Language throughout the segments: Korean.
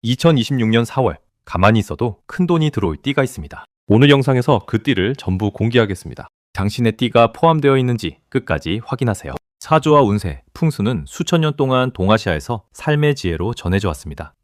2026년 4월, 가만히 있어도 큰돈이 들어올 띠가 있습니다. 오늘 영상에서 그 띠를 전부 공개하겠습니다. 당신의 띠가 포함되어 있는지 끝까지 확인하세요. 사주와 운세, 풍수는 수천 년 동안 동아시아에서 삶의 지혜로 전해져 왔습니다.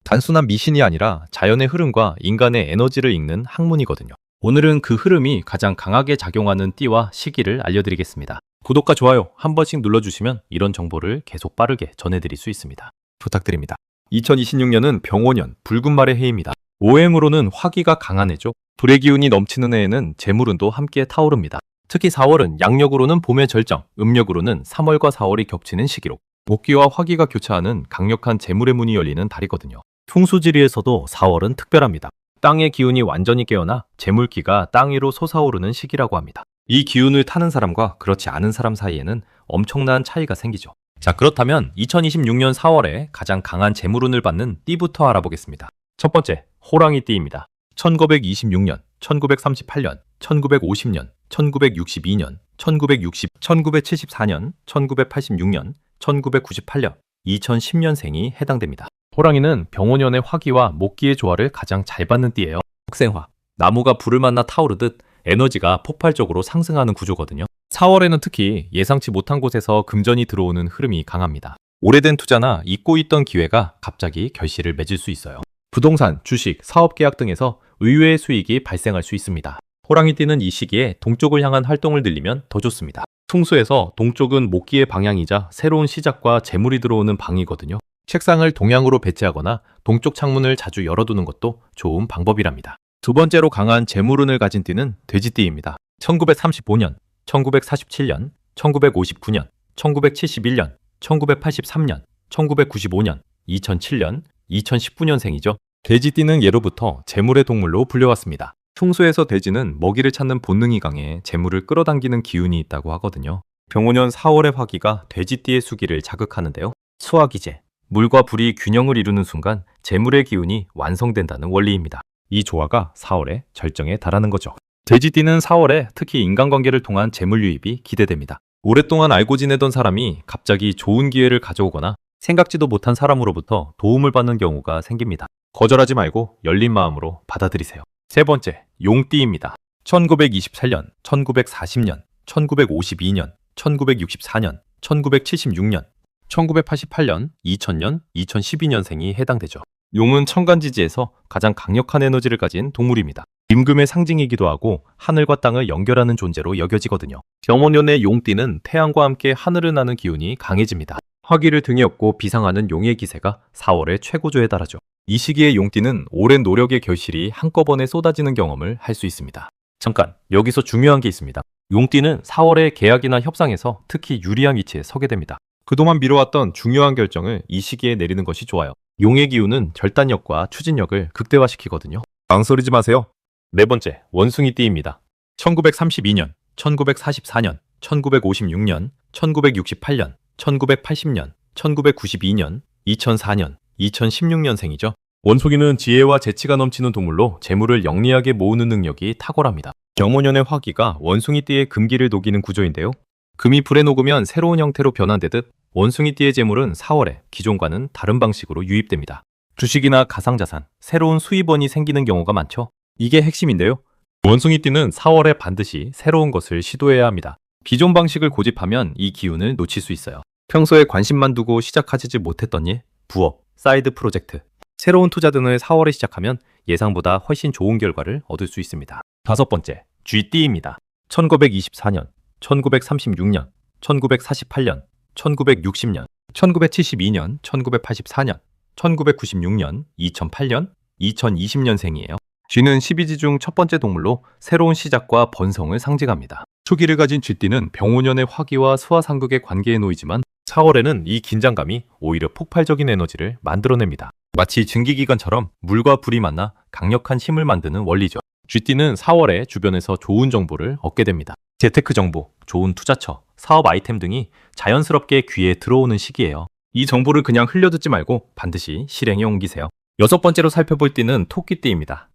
단순한 미신이 아니라 자연의 흐름과 인간의 에너지를 읽는 학문이거든요. 오늘은 그 흐름이 가장 강하게 작용하는 띠와 시기를 알려드리겠습니다. 구독과 좋아요 한 번씩 눌러주시면 이런 정보를 계속 빠르게 전해드릴 수 있습니다. 부탁드립니다. 2026년은 병오년, 붉은 말의 해입니다. 오행으로는 화기가 강한 해죠. 불의 기운이 넘치는 해에는 재물운도 함께 타오릅니다. 특히 4월은 양력으로는 봄의 절정, 음력으로는 3월과 4월이 겹치는 시기로 목기와 화기가 교차하는 강력한 재물의 문이 열리는 달이거든요. 풍수지리에서도 4월은 특별합니다. 땅의 기운이 완전히 깨어나 재물기가 땅 위로 솟아오르는 시기라고 합니다. 이 기운을 타는 사람과 그렇지 않은 사람 사이에는 엄청난 차이가 생기죠. 자, 그렇다면 2026년 4월에 가장 강한 재물운을 받는 띠부터 알아보겠습니다. 첫 번째, 호랑이 띠입니다. 1926년, 1938년, 1950년, 1962년, 1974년, 1986년, 1998년, 2010년생이 해당됩니다. 호랑이는 병오년의 화기와 목기의 조화를 가장 잘 받는 띠예요. 흑생화, 나무가 불을 만나 타오르듯 에너지가 폭발적으로 상승하는 구조거든요. 4월에는 특히 예상치 못한 곳에서 금전이 들어오는 흐름이 강합니다. 오래된 투자나 잊고 있던 기회가 갑자기 결실을 맺을 수 있어요. 부동산, 주식, 사업 계약 등에서 의외의 수익이 발생할 수 있습니다. 호랑이띠는 이 시기에 동쪽을 향한 활동을 늘리면 더 좋습니다. 풍수에서 동쪽은 목기의 방향이자 새로운 시작과 재물이 들어오는 방이거든요. 책상을 동향으로 배치하거나 동쪽 창문을 자주 열어두는 것도 좋은 방법이랍니다. 두 번째로 강한 재물운을 가진 띠는 돼지띠입니다. 1935년, 1947년, 1959년, 1971년, 1983년, 1995년, 2007년, 2019년생이죠. 돼지띠는 예로부터 재물의 동물로 불려왔습니다. 풍수에서 돼지는 먹이를 찾는 본능이 강해 재물을 끌어당기는 기운이 있다고 하거든요. 병오년 4월의 화기가 돼지띠의 수기를 자극하는데요. 수화기제, 물과 불이 균형을 이루는 순간 재물의 기운이 완성된다는 원리입니다. 이 조화가 4월에 절정에 달하는 거죠. 돼지띠는 4월에 특히 인간관계를 통한 재물 유입이 기대됩니다. 오랫동안 알고 지내던 사람이 갑자기 좋은 기회를 가져오거나 생각지도 못한 사람으로부터 도움을 받는 경우가 생깁니다. 거절하지 말고 열린 마음으로 받아들이세요. 세 번째, 용띠입니다. 1928년, 1940년, 1952년, 1964년, 1976년, 1988년, 2000년, 2012년생이 해당되죠. 용은 천간지지에서 가장 강력한 에너지를 가진 동물입니다. 임금의 상징이기도 하고 하늘과 땅을 연결하는 존재로 여겨지거든요. 병오년의 용띠는 태양과 함께 하늘을 나는 기운이 강해집니다. 화기를 등에 업고 비상하는 용의 기세가 4월의 최고조에 달하죠. 이 시기의 용띠는 오랜 노력의 결실이 한꺼번에 쏟아지는 경험을 할 수 있습니다. 잠깐, 여기서 중요한 게 있습니다. 용띠는 4월에 계약이나 협상에서 특히 유리한 위치에 서게 됩니다. 그동안 미뤄왔던 중요한 결정을 이 시기에 내리는 것이 좋아요. 용의 기운은 결단력과 추진력을 극대화시키거든요. 망설이지 마세요. 네 번째, 원숭이띠입니다. 1932년, 1944년, 1956년, 1968년, 1980년, 1992년, 2004년, 2016년생이죠. 원숭이는 지혜와 재치가 넘치는 동물로 재물을 영리하게 모으는 능력이 탁월합니다. 병오년의 화기가 원숭이띠의 금기를 녹이는 구조인데요. 금이 불에 녹으면 새로운 형태로 변환되듯 원숭이띠의 재물은 4월에 기존과는 다른 방식으로 유입됩니다. 주식이나 가상자산, 새로운 수입원이 생기는 경우가 많죠. 이게 핵심인데요. 원숭이띠는 4월에 반드시 새로운 것을 시도해야 합니다. 기존 방식을 고집하면 이 기운을 놓칠 수 있어요. 평소에 관심만 두고 시작하지 못했던 일, 부업, 사이드 프로젝트, 새로운 투자 등을 4월에 시작하면 예상보다 훨씬 좋은 결과를 얻을 수 있습니다. 다섯 번째, 쥐띠입니다. 1924년, 1936년, 1948년, 1960년, 1972년, 1984년, 1996년, 2008년, 2020년생이에요. 쥐는 12지 중 첫 번째 동물로 새로운 시작과 번성을 상징합니다. 초기를 가진 쥐띠는 병오년의 화기와 수화상극의 관계에 놓이지만 4월에는 이 긴장감이 오히려 폭발적인 에너지를 만들어냅니다. 마치 증기기관처럼 물과 불이 만나 강력한 힘을 만드는 원리죠. 쥐띠는 4월에 주변에서 좋은 정보를 얻게 됩니다. 재테크 정보, 좋은 투자처, 사업 아이템 등이 자연스럽게 귀에 들어오는 시기예요. 이 정보를 그냥 흘려듣지 말고 반드시 실행에 옮기세요. 여섯 번째로 살펴볼 띠는 토끼띠입니다.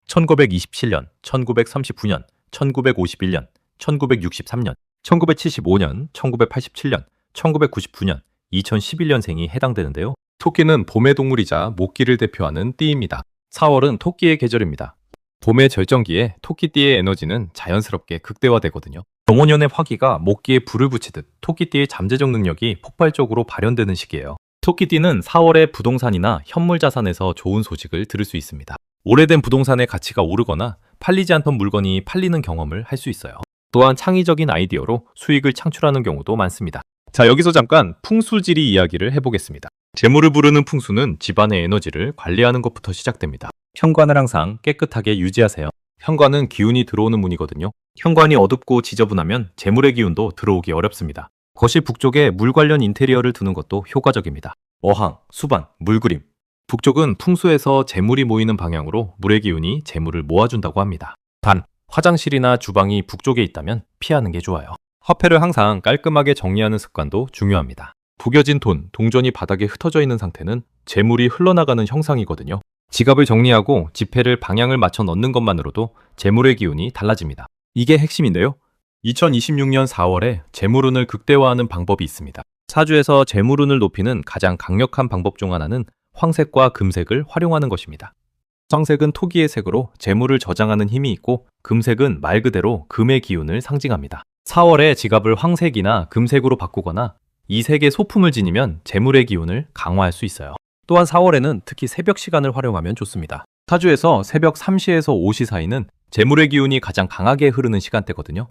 1927년, 1939년, 1951년, 1963년, 1975년, 1987년, 1999년, 2011년생이 해당되는데요. 토끼는 봄의 동물이자 목기를 대표하는 띠입니다. 4월은 토끼의 계절입니다. 봄의 절정기에 토끼띠의 에너지는 자연스럽게 극대화되거든요. 병원연의 화기가 목기에 불을 붙이듯 토끼띠의 잠재적 능력이 폭발적으로 발현되는 시기예요. 토끼띠는 4월에 부동산이나 현물 자산에서 좋은 소식을 들을 수 있습니다. 오래된 부동산의 가치가 오르거나 팔리지 않던 물건이 팔리는 경험을 할 수 있어요. 또한 창의적인 아이디어로 수익을 창출하는 경우도 많습니다. 자, 여기서 잠깐 풍수지리 이야기를 해보겠습니다. 재물을 부르는 풍수는 집안의 에너지를 관리하는 것부터 시작됩니다. 현관을 항상 깨끗하게 유지하세요. 현관은 기운이 들어오는 문이거든요. 현관이 어둡고 지저분하면 재물의 기운도 들어오기 어렵습니다. 거실 북쪽에 물 관련 인테리어를 두는 것도 효과적입니다. 어항, 수반, 물그림. 북쪽은 풍수에서 재물이 모이는 방향으로 물의 기운이 재물을 모아준다고 합니다. 단, 화장실이나 주방이 북쪽에 있다면 피하는 게 좋아요. 화폐를 항상 깔끔하게 정리하는 습관도 중요합니다. 구겨진 돈, 동전이 바닥에 흩어져 있는 상태는 재물이 흘러나가는 형상이거든요. 지갑을 정리하고 지폐를 방향을 맞춰 넣는 것만으로도 재물의 기운이 달라집니다. 이게 핵심인데요. 2026년 4월에 재물운을 극대화하는 방법이 있습니다. 사주에서 재물운을 높이는 가장 강력한 방법 중 하나는 황색과 금색을 활용하는 것입니다. 황색은 토기의 색으로 재물을 저장하는 힘이 있고 금색은 말 그대로 금의 기운을 상징합니다. 4월에 지갑을 황색이나 금색으로 바꾸거나 이 색의 소품을 지니면 재물의 기운을 강화할 수 있어요. 또한 4월에는 특히 새벽 시간을 활용하면 좋습니다. 사주에서 새벽 3시에서 5시 사이는 재물의 기운이 가장 강하게 흐르는 시간대거든요.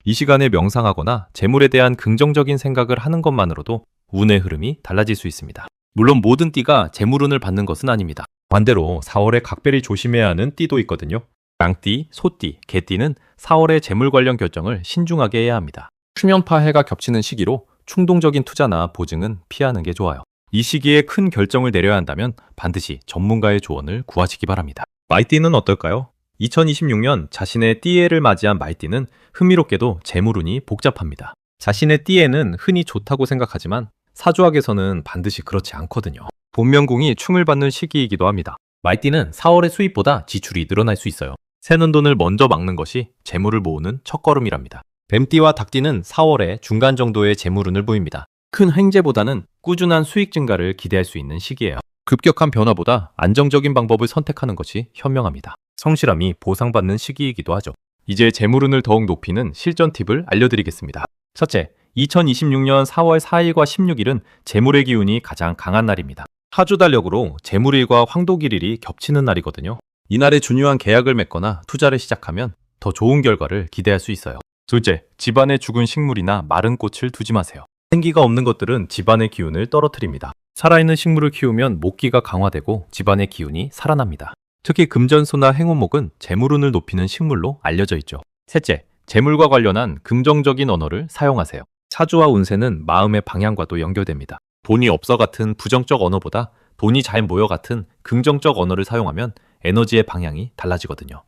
이 시간에 명상하거나 재물에 대한 긍정적인 생각을 하는 것만으로도 운의 흐름이 달라질 수 있습니다. 물론 모든 띠가 재물운을 받는 것은 아닙니다. 반대로 4월에 각별히 조심해야 하는 띠도 있거든요. 양띠, 소띠, 개띠는 4월에 재물 관련 결정을 신중하게 해야 합니다. 수면파 해가 겹치는 시기로 충동적인 투자나 보증은 피하는 게 좋아요. 이 시기에 큰 결정을 내려야 한다면 반드시 전문가의 조언을 구하시기 바랍니다. 말띠는 어떨까요? 2026년 자신의 띠해를 맞이한 말띠는 흥미롭게도 재물운이 복잡합니다. 자신의 띠해는 흔히 좋다고 생각하지만 사주학에서는 반드시 그렇지 않거든요. 본명궁이 충을 받는 시기이기도 합니다. 말띠는 4월의 수입보다 지출이 늘어날 수 있어요. 새는 돈을 먼저 막는 것이 재물을 모으는 첫걸음이랍니다. 뱀띠와 닭띠는 4월에 중간 정도의 재물운을 보입니다. 큰 횡재보다는 꾸준한 수익 증가를 기대할 수 있는 시기예요. 급격한 변화보다 안정적인 방법을 선택하는 것이 현명합니다. 성실함이 보상받는 시기이기도 하죠. 이제 재물운을 더욱 높이는 실전 팁을 알려드리겠습니다. 첫째, 2026년 4월 4일과 16일은 재물의 기운이 가장 강한 날입니다. 하주 달력으로 재물일과 황도길일이 겹치는 날이거든요. 이날에 중요한 계약을 맺거나 투자를 시작하면 더 좋은 결과를 기대할 수 있어요. 둘째, 집안에 죽은 식물이나 마른 꽃을 두지 마세요. 생기가 없는 것들은 집안의 기운을 떨어뜨립니다. 살아있는 식물을 키우면 목기가 강화되고 집안의 기운이 살아납니다. 특히 금전소나 행운목은 재물운을 높이는 식물로 알려져 있죠. 셋째, 재물과 관련한 긍정적인 언어를 사용하세요. 사주와 운세는 마음의 방향과도 연결됩니다. 돈이 없어 같은 부정적 언어보다 돈이 잘 모여 같은 긍정적 언어를 사용하면 에너지의 방향이 달라지거든요.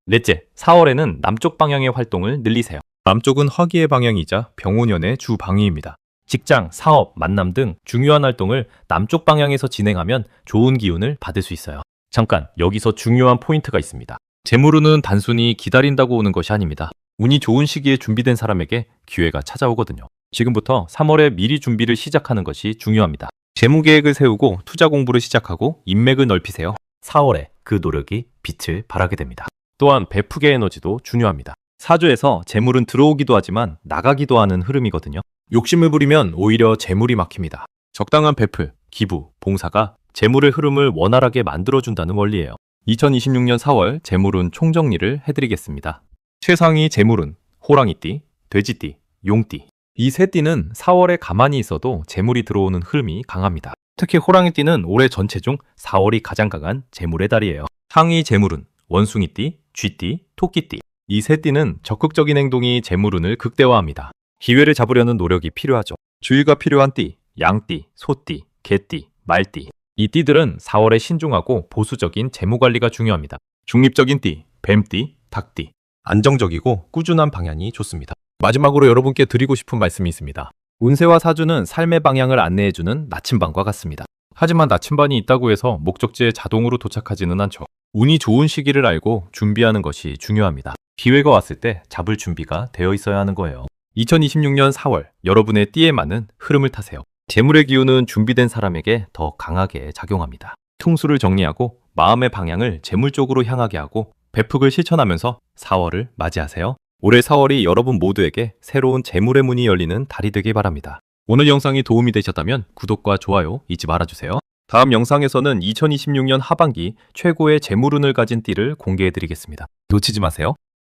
넷째, 4월에는 남쪽 방향의 활동을 늘리세요. 남쪽은 화기의 방향이자 병오년의 주 방위입니다. 직장, 사업, 만남 등 중요한 활동을 남쪽 방향에서 진행하면 좋은 기운을 받을 수 있어요. 잠깐, 여기서 중요한 포인트가 있습니다. 재물운은 단순히 기다린다고 오는 것이 아닙니다. 운이 좋은 시기에 준비된 사람에게 기회가 찾아오거든요. 지금부터 3월에 미리 준비를 시작하는 것이 중요합니다. 재무계획을 세우고 투자 공부를 시작하고 인맥을 넓히세요. 4월에 그 노력이 빛을 발하게 됩니다. 또한 베프의 에너지도 중요합니다. 사주에서 재물은 들어오기도 하지만 나가기도 하는 흐름이거든요. 욕심을 부리면 오히려 재물이 막힙니다. 적당한 베프, 기부, 봉사가 재물의 흐름을 원활하게 만들어준다는 원리예요. 2026년 4월 재물운 총정리를 해드리겠습니다. 최상위 재물운, 호랑이띠, 돼지띠, 용띠. 이 세 띠는 4월에 가만히 있어도 재물이 들어오는 흐름이 강합니다. 특히 호랑이띠는 올해 전체 중 4월이 가장 강한 재물의 달이에요. 상위 재물운, 원숭이띠, 쥐띠, 토끼띠. 이 세 띠는 적극적인 행동이 재물운을 극대화합니다. 기회를 잡으려는 노력이 필요하죠. 주의가 필요한 띠, 양띠, 소띠, 개띠, 말띠. 이 띠들은 4월에 신중하고 보수적인 재무관리가 중요합니다. 중립적인 띠, 뱀띠, 닭띠. 안정적이고 꾸준한 방향이 좋습니다. 마지막으로 여러분께 드리고 싶은 말씀이 있습니다. 운세와 사주는 삶의 방향을 안내해주는 나침반과 같습니다. 하지만 나침반이 있다고 해서 목적지에 자동으로 도착하지는 않죠. 운이 좋은 시기를 알고 준비하는 것이 중요합니다. 기회가 왔을 때 잡을 준비가 되어 있어야 하는 거예요. 2026년 4월 여러분의 띠에 맞는 흐름을 타세요. 재물의 기운은 준비된 사람에게 더 강하게 작용합니다. 통수를 정리하고 마음의 방향을 재물 쪽으로 향하게 하고 배풍을 실천하면서 4월을 맞이하세요. 올해 4월이 여러분 모두에게 새로운 재물의 문이 열리는 달이 되길 바랍니다. 오늘 영상이 도움이 되셨다면 구독과 좋아요 잊지 말아주세요. 다음 영상에서는 2026년 하반기 최고의 재물운을 가진 띠를 공개해드리겠습니다. 놓치지 마세요.